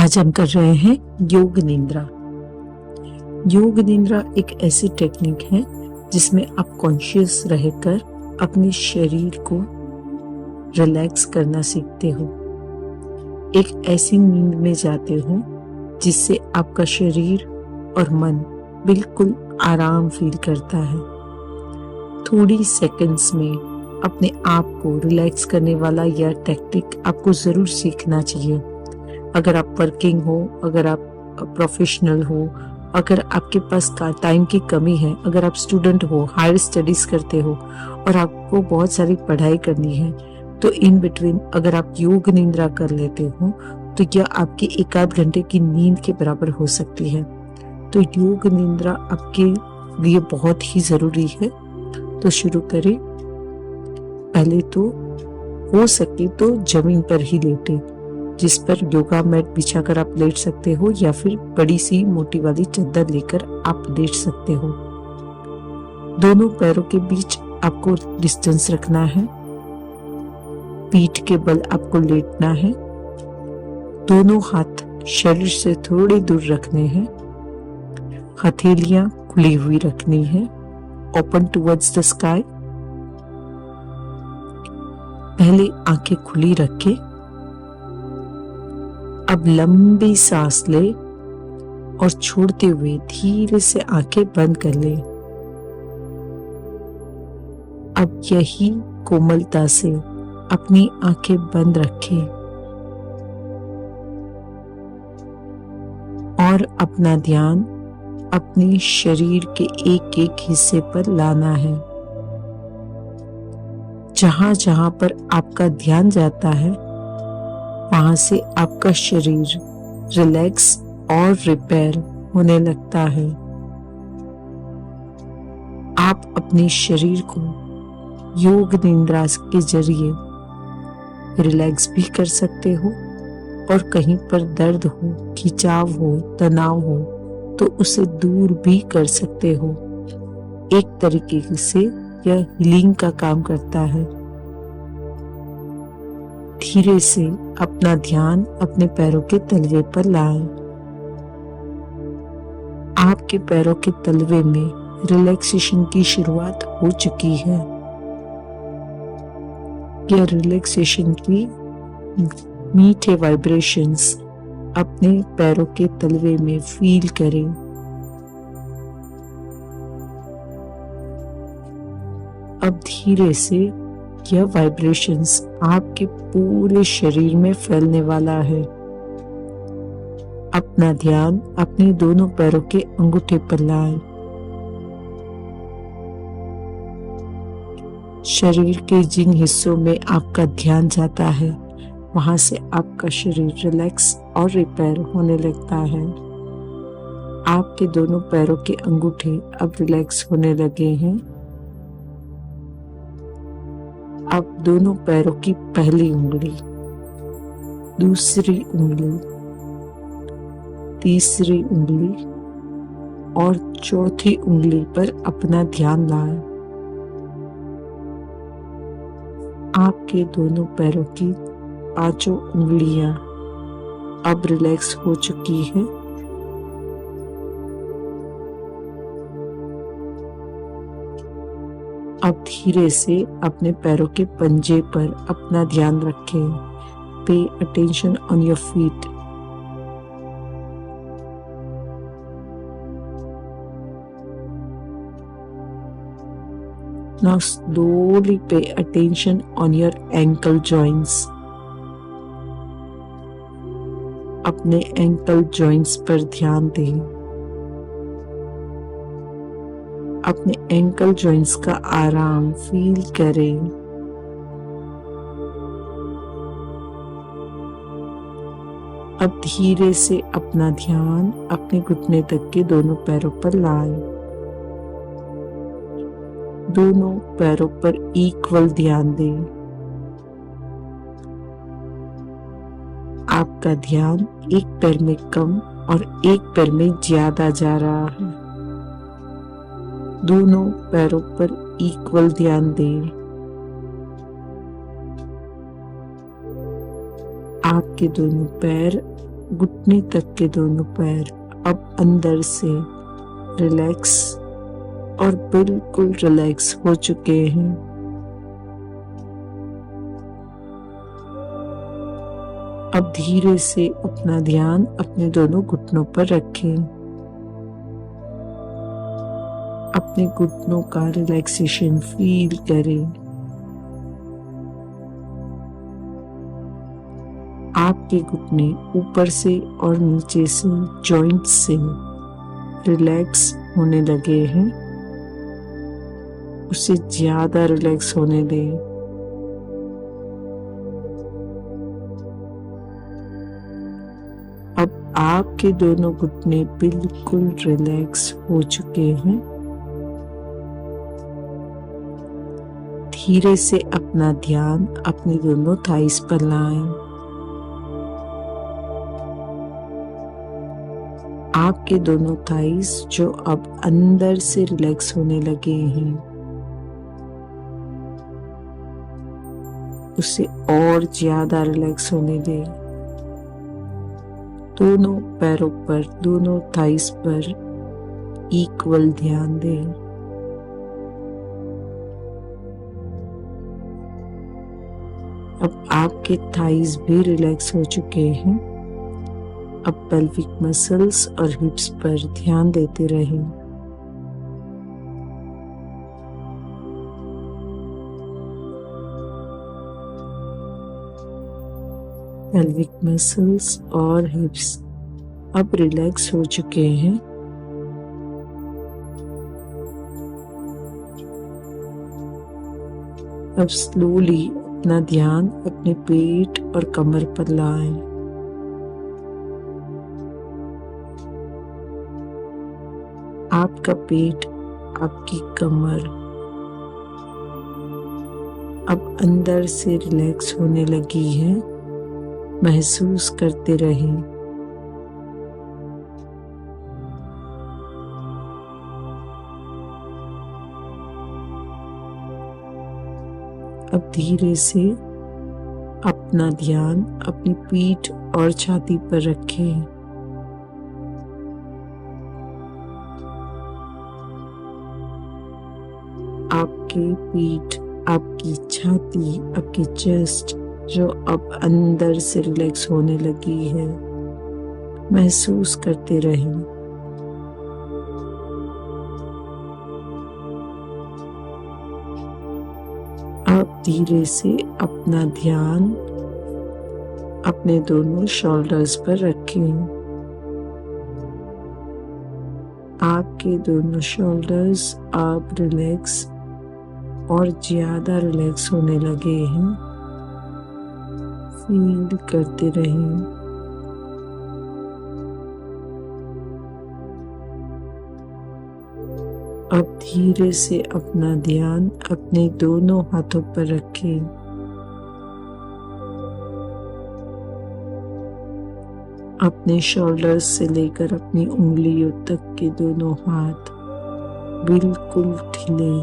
आज हम कर रहे हैं योग निद्रा। योग निद्रा एक ऐसी टेक्निक है जिसमें आप कॉन्शियस रहकर अपने शरीर को रिलैक्स करना सीखते हो। एक ऐसी नींद में जाते हो जिससे आपका शरीर और मन बिल्कुल आराम फील करता है। थोड़ी सेकंड्स में अपने आप को रिलैक्स करने वाला यह टेक्निक आपको ज़रूर सीखना चाहिए। अगर आप वर्किंग हो, अगर आप प्रोफेशनल हो, अगर आपके पास टाइम की कमी है, अगर आप स्टूडेंट हो, हायर स्टडीज करते हो और आपको बहुत सारी पढ़ाई करनी है, तो इन बिटवीन अगर आप योग निद्रा कर लेते हो तो यह आपके 1-8 घंटे की नींद के बराबर हो सकती है। तो योग निद्रा आपके लिए बहुत ही ज़रूरी है। तो शुरू करें। पहले तो हो सके तो जमीन पर ही लेटे, जिस पर योगा मैट बिछाकर आप लेट सकते हो या फिर बड़ी सी मोटी वाली चादर लेकर आप लेट सकते हो। दोनों पैरों के बीच आपको डिस्टेंस रखना है। पीठ के बल आपको लेटना है। दोनों हाथ शरीर से थोड़ी दूर रखने हैं। हथेलियां खुली हुई रखनी है, ओपन टुवर्ड्स द स्काई। पहले आंखें खुली रखें। अब लंबी सांस ले और छोड़ते हुए धीरे से आंखें बंद कर ले। अब यही कोमलता से अपनी आंखें बंद रखें और अपना ध्यान अपने शरीर के एक एक हिस्से पर लाना है। जहां जहां पर आपका ध्यान जाता है वहां से आपका शरीर रिलैक्स और रिपेयर होने लगता है। आप अपने शरीर को योग निद्रा के जरिए रिलैक्स भी कर सकते हो और कहीं पर दर्द हो, खिंचाव हो, तनाव हो तो उसे दूर भी कर सकते हो। एक तरीके से यह हीलिंग का काम करता है। धीरे से अपना ध्यान अपने पैरों के तलवे पर लाएं। आपके पैरों के तलवे में रिलैक्सेशन की शुरुआत हो चुकी है। यह रिलैक्सेशन की मीठे वाइब्रेशंस अपने पैरों के तलवे में फील करें। अब धीरे से यह वाइब्रेशंस आपके पूरे शरीर में फैलने वाला है। अपना ध्यान अपने दोनों पैरों के अंगूठे पर लाएं। शरीर के जिन हिस्सों में आपका ध्यान जाता है वहां से आपका शरीर रिलैक्स और रिपेयर होने लगता है। आपके दोनों पैरों के अंगूठे अब रिलैक्स होने लगे हैं। अब दोनों पैरों की पहली उंगली, दूसरी उंगली, तीसरी उंगली और चौथी उंगली पर अपना ध्यान लाएं। आपके दोनों पैरों की पांचों उंगलियां अब रिलैक्स हो चुकी है। अब धीरे से अपने पैरों के पंजे पर अपना ध्यान रखें। Pay attention on your feet. Now slowly pay attention on your ankle joints. अपने एंकल जॉइंट्स पर ध्यान दें। अपने एंकल जॉइंट्स का आराम फील करें। अब धीरे से अपना ध्यान अपने घुटने तक के दोनों पैरों पर लाएं। दोनों पैरों पर इक्वल ध्यान दें। आपका ध्यान एक पैर में कम और एक पैर में ज्यादा जा रहा है। दोनों पैरों पर इक्वल ध्यान दें। आपके दोनों पैर घुटने तक के दोनों पैर अब अंदर से रिलैक्स और बिल्कुल रिलैक्स हो चुके हैं। अब धीरे से अपना ध्यान अपने दोनों घुटनों पर रखें। अपने घुटनों का रिलैक्सेशन फील करें। आपके घुटने ऊपर से और नीचे से जॉइंट से रिलैक्स होने लगे हैं। उसे ज्यादा रिलैक्स होने दें। अब आपके दोनों घुटने बिल्कुल रिलैक्स हो चुके हैं। धीरे से अपना ध्यान अपने दोनों थाइस पर लाएं। आपके दोनों थाइस जो अब अंदर से रिलैक्स होने लगे हैं, उसे और ज्यादा रिलैक्स होने दें। दोनों पैरों पर, दोनों थाइस पर इक्वल ध्यान दें। अब आपके थाइस भी रिलैक्स हो चुके हैं। अब पेल्विक मसल्स और हिप्स पर ध्यान देते रहें। पेल्विक मसल्स और हिप्स अब रिलैक्स हो चुके हैं। अब स्लोली अपना ध्यान अपने पेट और कमर पर लाएं। आपका पेट, आपकी कमर अब अंदर से रिलैक्स होने लगी है। महसूस करते रहें। अब धीरे से अपना ध्यान अपनी पीठ और छाती पर रखें। आपकी पीठ, आपकी छाती, आपकी चेस्ट जो अब अंदर से रिलैक्स होने लगी है, महसूस करते रहें। आप धीरे से अपना ध्यान अपने दोनों शोल्डर्स पर रखें। आपके दोनों शोल्डर्स अब रिलैक्स और ज्यादा रिलैक्स होने लगे हैं। फील करते रहें। अब धीरे से अपना ध्यान अपने दोनों हाथों पर रखें। अपने शोल्डर्स से लेकर अपनी उंगलियों तक के दोनों हाथ बिल्कुल ढीले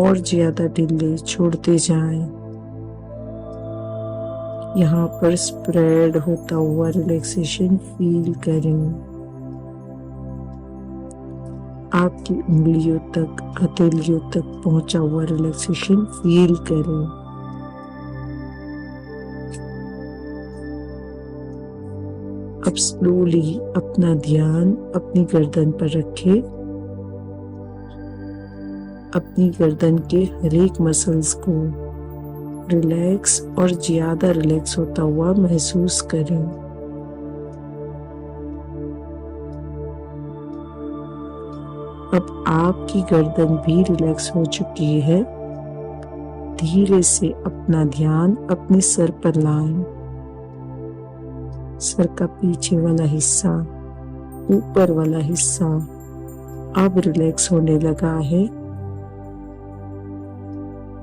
और ज्यादा ढीले छोड़ते जाएं। यहाँ पर स्प्रेड होता हुआ रिलैक्सेशन फील करें। आपकी उंगलियों तक, हथेलियों तक पहुंचा हुआ रिलैक्सेशन फील करें। अब स्लोली अपना ध्यान अपनी गर्दन पर रखें। अपनी गर्दन के हर एक मसल्स को रिलैक्स और ज्यादा रिलैक्स होता हुआ महसूस करें। अब आपकी गर्दन भी रिलैक्स हो चुकी है। धीरे से अपना ध्यान अपने सर पर लाएं। सर का पीछे वाला हिस्सा, ऊपर वाला हिस्सा अब रिलैक्स होने लगा है।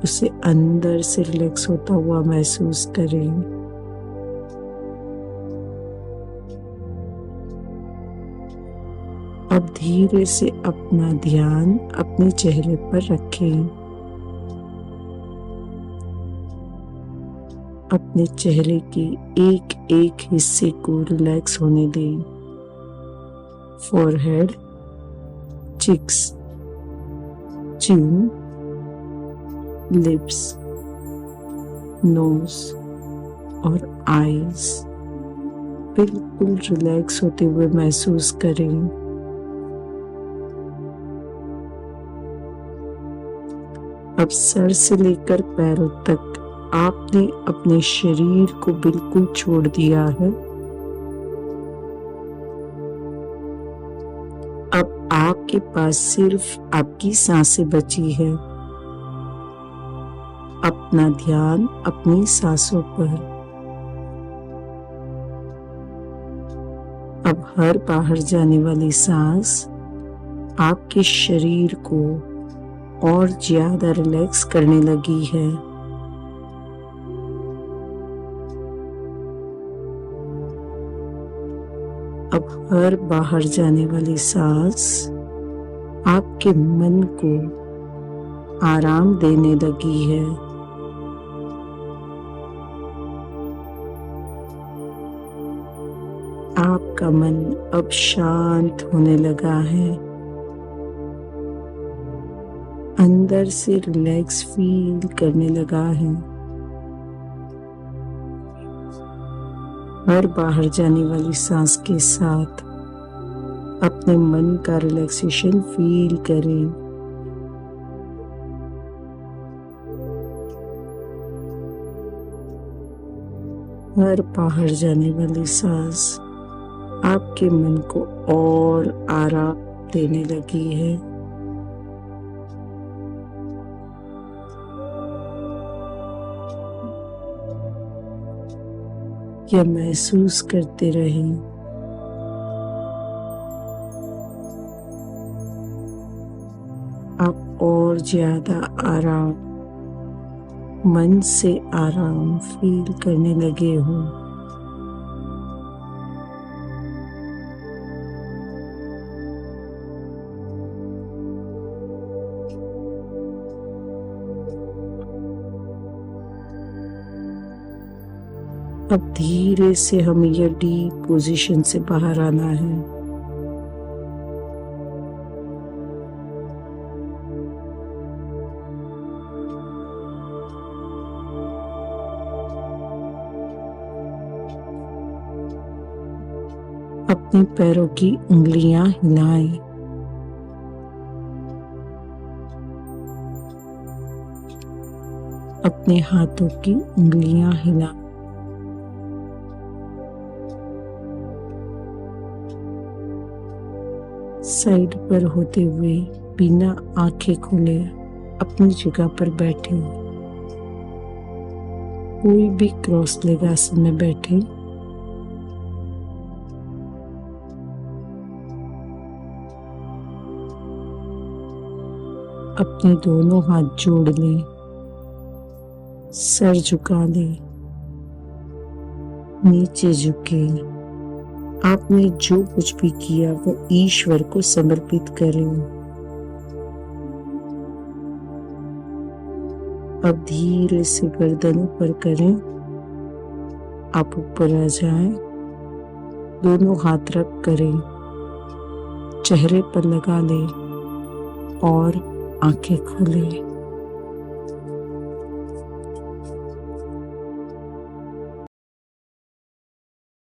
उसे अंदर से रिलैक्स होता हुआ महसूस करें। अब धीरे से अपना ध्यान अपने चेहरे पर रखें। अपने चेहरे के एक एक हिस्से को रिलैक्स होने दें। फोरहेड, चिक्स, चिन, लिप्स, नोज और आईज बिल्कुल रिलैक्स होते हुए महसूस करें। अब सर से लेकर पैरों तक आपने अपने शरीर को बिल्कुल छोड़ दिया है। अब आपके पास सिर्फ आपकी सांसें बची है। अपना ध्यान अपनी सांसों पर। अब हर बाहर जाने वाली सांस आपके शरीर को और ज्यादा रिलैक्स करने लगी है। अब हर बाहर जाने वाली सांस आपके मन को आराम देने लगी है। आपका मन अब शांत होने लगा है। अंदर से रिलैक्स फील करने लगा है। हर बाहर जाने वाली सांस के साथ अपने मन का रिलैक्सेशन फील करें। हर बाहर जाने वाली सांस आपके मन को और आराम देने लगी है। यह महसूस करते रहें। आप और ज्यादा आराम, मन से आराम फील करने लगे हो। अब धीरे से हमें यह डीप पोजीशन से बाहर आना है। अपने पैरों की उंगलियां हिलाएं। अपने हाथों की उंगलियां हिलाएं। साइड पर होते हुए बिना आंखें खोले अपनी जगह पर बैठे। कोई भी क्रॉस लेग आसन में बैठे। अपने दोनों हाथ जोड़ लें, सर झुका लें, नीचे झुके। आपने जो कुछ भी किया वो ईश्वर को समर्पित करें। अब धीरे से गर्दन ऊपर करें। आप ऊपर आ जाएं। दोनों हाथ रख करें, चेहरे पर लगा लें और आंखें खोलें।